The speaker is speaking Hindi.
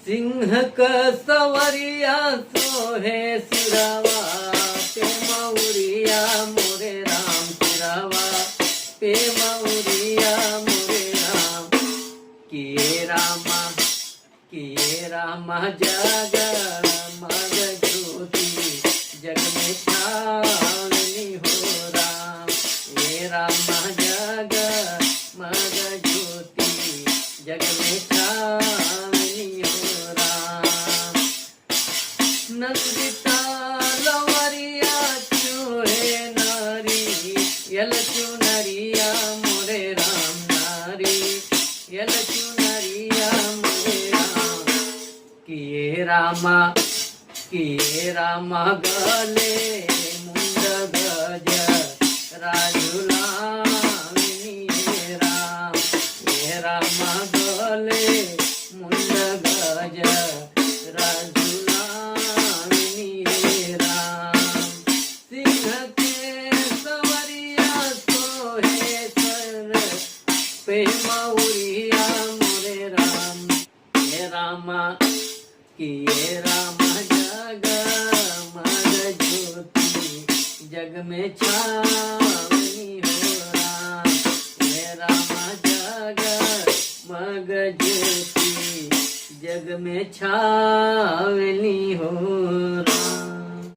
सिंह का सवरिया सोहे सिरावा पे मौरिया मोरे राम सिरावा पे मौरिया मोरे राम किए रामा जग मग ज्योति जग में छावनी हो राम ये रामा जग मग ज्योति जग में छावनी हो राम नंदिता लवरिया चूहे नारी यल चुनरिया मोरे राम नारी यल चुनरिया मोरे राम किए रामा गले मुंड गज राजुलामिनी राम ये रामा गले मुंड गज राजुलामिनी राम सिंह के सवरिया सोहे सर पे मौरिया मोरे राम ये रामा किए रामा जग मग ज्योति जग में छावनी हो राम ये रामा जग मग ज्योति जग में छावनी हो राम।